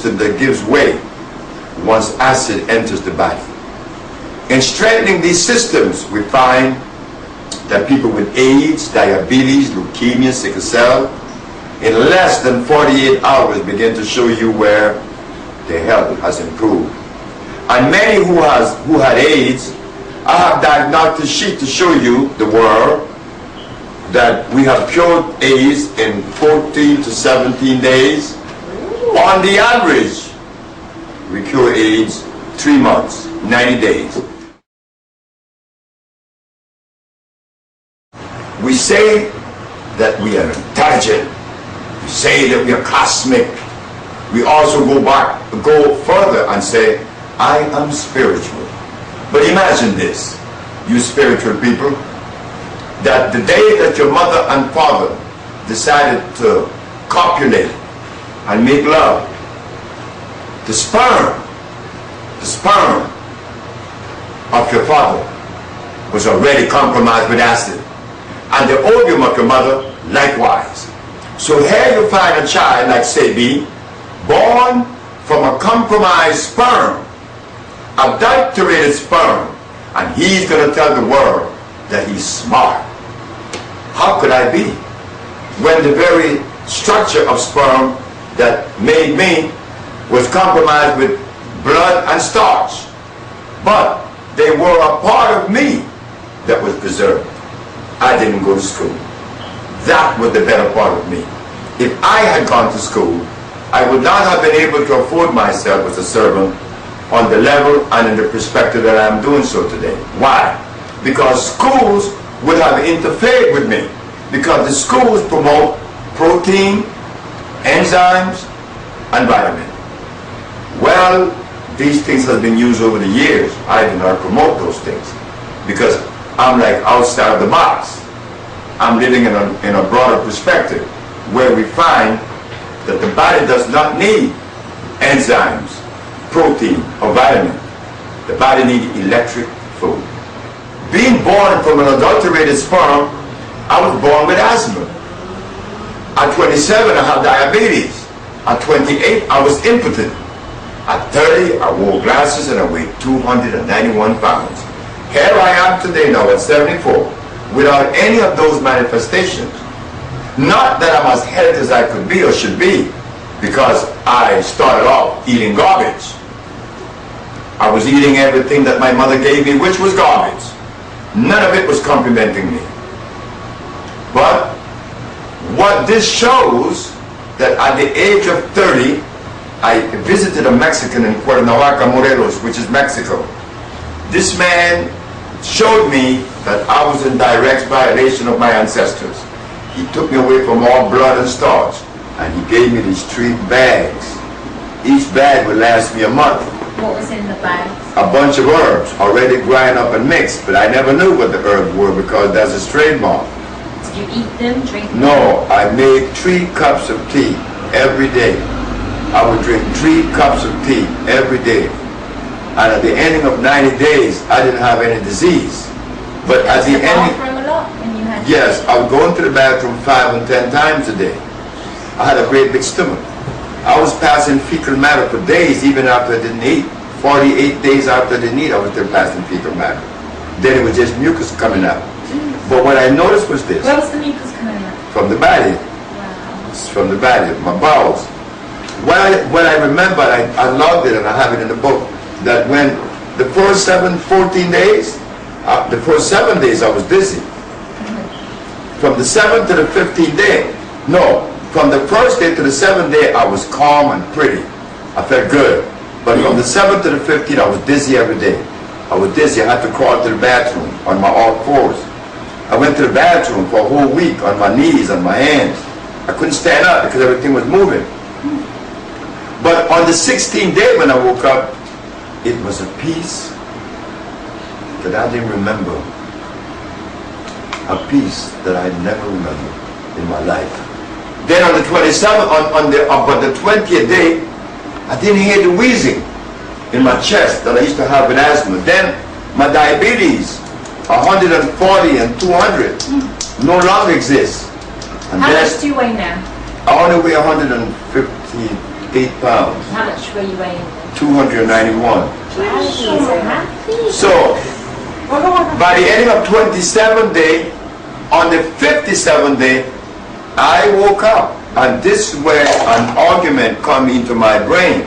system that gives way once acid enters the body. In strengthening these systems, we find that people with AIDS, diabetes, leukemia, sickle cell, in less than 48 hours begin to show you where their health has improved. And many who had AIDS, I have diagnostic sheet to show you, the world, that we have cured AIDS in 14 to 17 days. On the average, we cure AIDS 3 months, 90 days. We say that we are intelligent. We say that we are cosmic. We also go further and say, I am spiritual. But imagine this, you spiritual people, that the day that your mother and father decided to copulate and make love, the sperm of your father was already compromised with acid, and the ovum of your mother likewise. So here you find a child like Sebi, born from a compromised sperm, adulterated sperm, and he's going to tell the world that he's smart. How could I be when the very structure of sperm that made me was compromised with blood and starch? But they were a part of me that was preserved. I didn't go to school. That was the better part of me. If I had gone to school, I would not have been able to afford myself as a servant on the level and in the perspective that I am doing so today. Why? Because schools would have interfered with me, because the schools promote protein, enzymes, and vitamin. Well, these things have been used over the years. I do not promote those things because I'm like outside of the box. I'm living in a broader perspective where we find that the body does not need enzymes, protein, or vitamin. The body needs electric food. Being born from an adulterated sperm, I was born with asthma. At 27, I had diabetes. At 28, I was impotent. At 30, I wore glasses and I weighed 291 pounds. Here I am today now at 74, without any of those manifestations. Not that I'm as healthy as I could be or should be, because I started off eating garbage. I was eating everything that my mother gave me, which was garbage. None of it was complimenting me. But what this shows, that at the age of 30, I visited a Mexican in Cuernavaca, Morelos, which is Mexico. This man showed me that I was in direct violation of my ancestors. He took me away from all blood and starch, and he gave me these 3 bags. Each bag would last me a month. What was in the bags? A bunch of herbs, already grind up and mixed, but I never knew what the herbs were because that's a trademark. Did you eat them, drink them? No, I made 3 cups of tea every day. I would drink 3 cups of tea every day. And at the ending of 90 days, I didn't have any disease. But at the ending... bathroom a lot when you had... Yes, I would go into the bathroom 5 and 10 times a day. I had a great big stomach. I was passing fecal matter for days even after I didn't eat. 48 days after I didn't eat, I was still passing fecal matter. Then it was just mucus coming out. But what I noticed was this. Where was the mucus coming out? From the body. Wow. It's from the body, my bowels. What I remember, I logged it and I have it in the book, that when the first 14 days, the first 7 days I was dizzy. From the 7th to the 15th day, no, from the first day to the 7th day, I was calm and pretty. I felt good. But from the 7th to the 15th, I was dizzy every day. I was dizzy. I had to crawl to the bathroom on my all fours. I went to the bathroom for a whole week on my knees, on my hands. I couldn't stand up because everything was moving. But on the 16th day when I woke up, it was a peace that I didn't remember. A peace that I never remember in my life. Then on the 27th, on the 20th day, I didn't hear the wheezing in my chest that I used to have with asthma. Then my diabetes, 140 and 200, no longer exists. And how much do you weigh now? I only weigh 115 88 pounds, How much were you weighing? 291. So, by the end of 27th day, on the 57th day, I woke up, and this is where an argument come into my brain.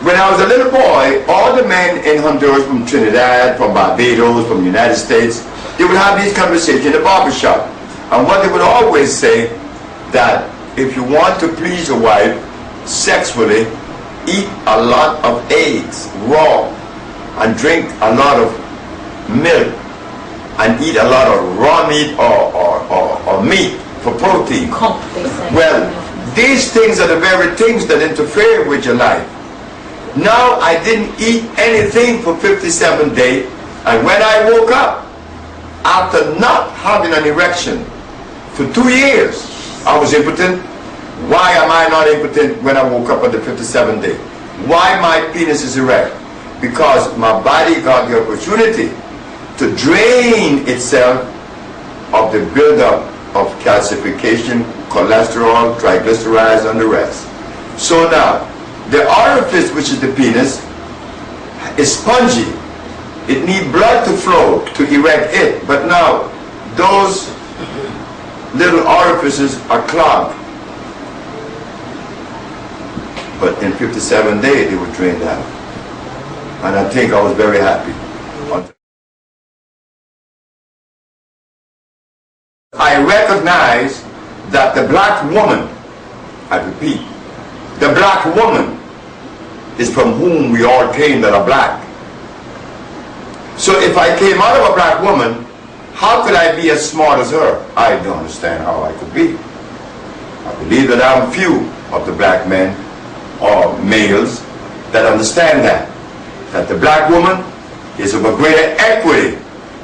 When I was a little boy, all the men in Honduras, from Trinidad, from Barbados, from the United States, they would have these conversations in the barbershop. And what they would always say, that if you want to please a wife sexually, eat a lot of eggs raw, and drink a lot of milk, and eat a lot of raw meat or meat for protein. Well, these things are the very things that interfere with your life. Now I didn't eat anything for 57 days, and when I woke up, after not having an erection for 2 years, I was impotent. Why am I not impotent when I woke up on the 57th day? Why my penis is erect? Because my body got the opportunity to drain itself of the buildup of calcification, cholesterol, triglycerides, and the rest. So now, the orifice, which is the penis, is spongy. It needs blood to flow to erect it. But now, those little orifices are clogged. But in 57 days, they were drained out. And I think I was very happy. I recognize that the black woman, I repeat, the black woman is from whom we all came that are black. So if I came out of a black woman, how could I be as smart as her? I don't understand how I could be. I believe that I'm few of the black men or males that understand that the black woman is of a greater equity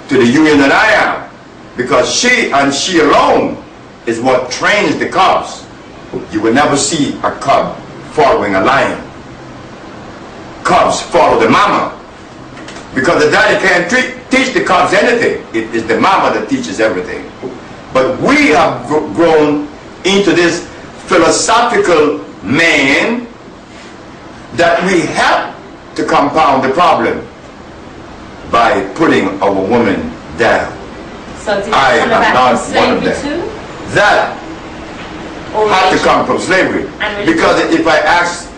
to the union than I am, because she and she alone is what trains the cubs. You will never see a cub following a lion. Cubs follow the mama, because the daddy can't teach the cubs anything. It is the mama that teaches everything. But we have grown into this philosophical man that we help to compound the problem by putting our woman down. So did it I come am about not from one of slavery them. too? That had to come from slavery. Because if I ask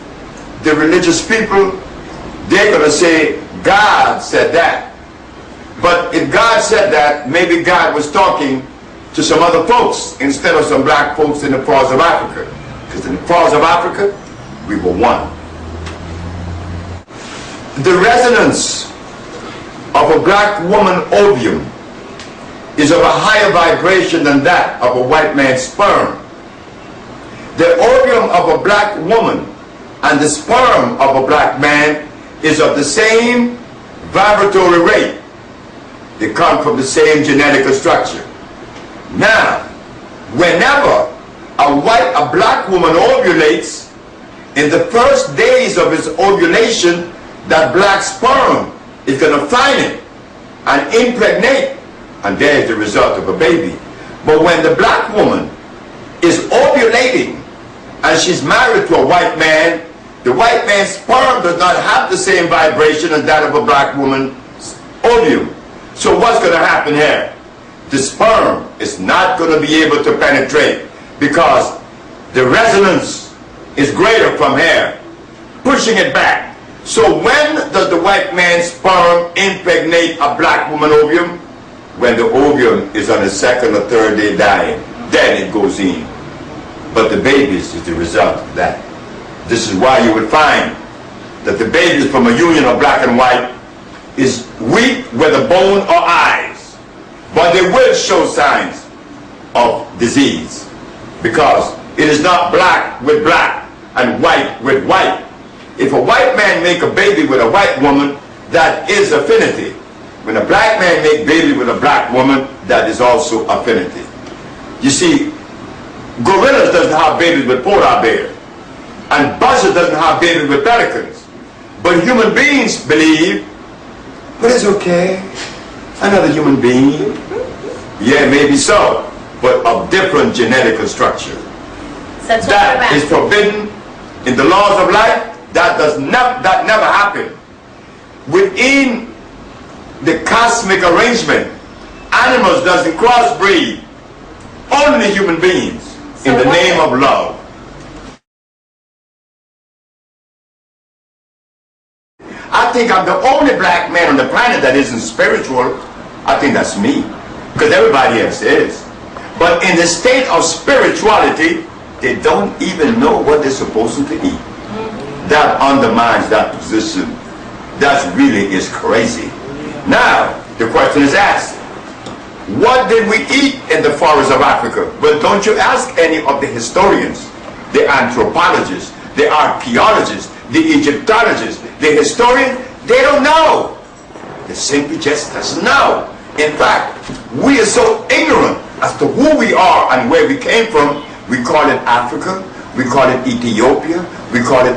the religious people, they're going to say, God said that. But if God said that, maybe God was talking to some other folks instead of some black folks in the parts of Africa. Because in the parts of Africa, we were one. The resonance of a black woman ovum is of a higher vibration than that of a white man's sperm. The ovum of a black woman and the sperm of a black man is of the same vibratory rate. They come from the same genetic structure. Now, whenever a black woman ovulates, in the first days of its ovulation, that black sperm is going to find it and impregnate, and there's the result of a baby. But when the black woman is ovulating and she's married to a white man, the white man's sperm does not have the same vibration as that of a black woman's ovum. So what's going to happen here? The sperm is not going to be able to penetrate because the resonance is greater from here, pushing it back. So when does the white man's sperm impregnate a black woman ovum? When the ovum is on the second or third day dying, then it goes in. But the babies is the result of that. This is why you would find that the babies from a union of black and white is weak with a bone or eyes, but they will show signs of disease, because it is not black with black and white with white. If a white man make a baby with a white woman, that is affinity. When a black man make baby with a black woman, that is also affinity. You see, gorillas doesn't have babies with polar bears, and buzzards doesn't have babies with pelicans. But human beings believe, but it's okay, another human being. Yeah, maybe so, but of different genetic structure. So that is forbidden in the laws of life, that never happened. Within the cosmic arrangement, animals doesn't crossbreed, only human beings, in the name of love. I think I'm the only black man on the planet that isn't spiritual. I think that's me, because everybody else is. But in the state of spirituality, they don't even know what they're supposed to eat. That undermines that position. That really is crazy. Now, the question is asked, what did we eat in the forests of Africa? Well, don't you ask any of the historians, the anthropologists, the archaeologists, the Egyptologists, the historians, they don't know. They simply just doesn't know. In fact, we are so ignorant as to who we are and where we came from. We call it Africa, we call it Ethiopia, we call it